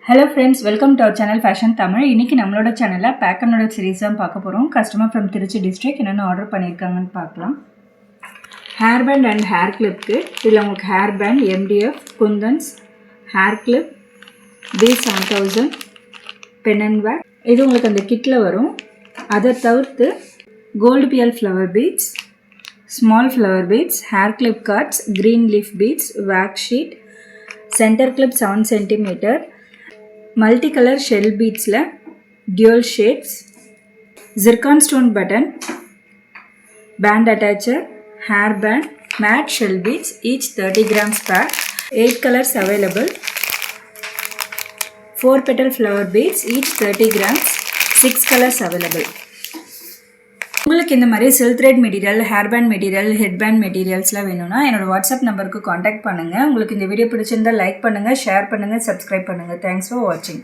Hello friends, welcome to our channel Fashion Tamil. இன்னைக்கு நம்மளோட சேனல்ல பேக் அண்ட் நோட் சீரிஸ் தான் பார்க்க போறோம். கஸ்டமர் from திருச்சி டிஸ்ட்ரிக்ட் என்னென்ன ஆர்டர் பண்ணிருக்காங்கன்னு பார்க்கலாம். ஹேர் பேண்ட் அண்ட் ஹேர் கிளிப்க்கு இதுல உங்களுக்கு ஹேர் பேண்ட் MDF குந்தன்ஸ் hair clip B7000 pen and வேக் இது உங்களுக்கு அந்த கிட்ல வரும். அதை தவிர்த்து gold PL flower beads, small flower beads, hair clip cuts, green leaf beads, wax sheet, center clip 7 cm, multicolor shell beads la dual shades, zircon stone button, band attacher, hair band, matte shell beads, each 30 grams pack, 8 colors available, 4 petal flower beads, each 30 grams, 6 colors available. உங்களுக்கு இந்த மாதிரி silk thread material, hair band material, head band மெட்டீரியல்ஸ்லாம் வேணும்னா என்னோட WhatsApp நம்பருக்கு contact பண்ணுங்கள். உங்களுக்கு இந்த வீடியோ பிடிச்சிருந்தால் லைக் பண்ணுங்கள், ஷேர் பண்ணுங்கள், சப்ஸ்கிரைப் பண்ணுங்கள். தேங்க்ஸ் ஃபார் வாட்சிங்.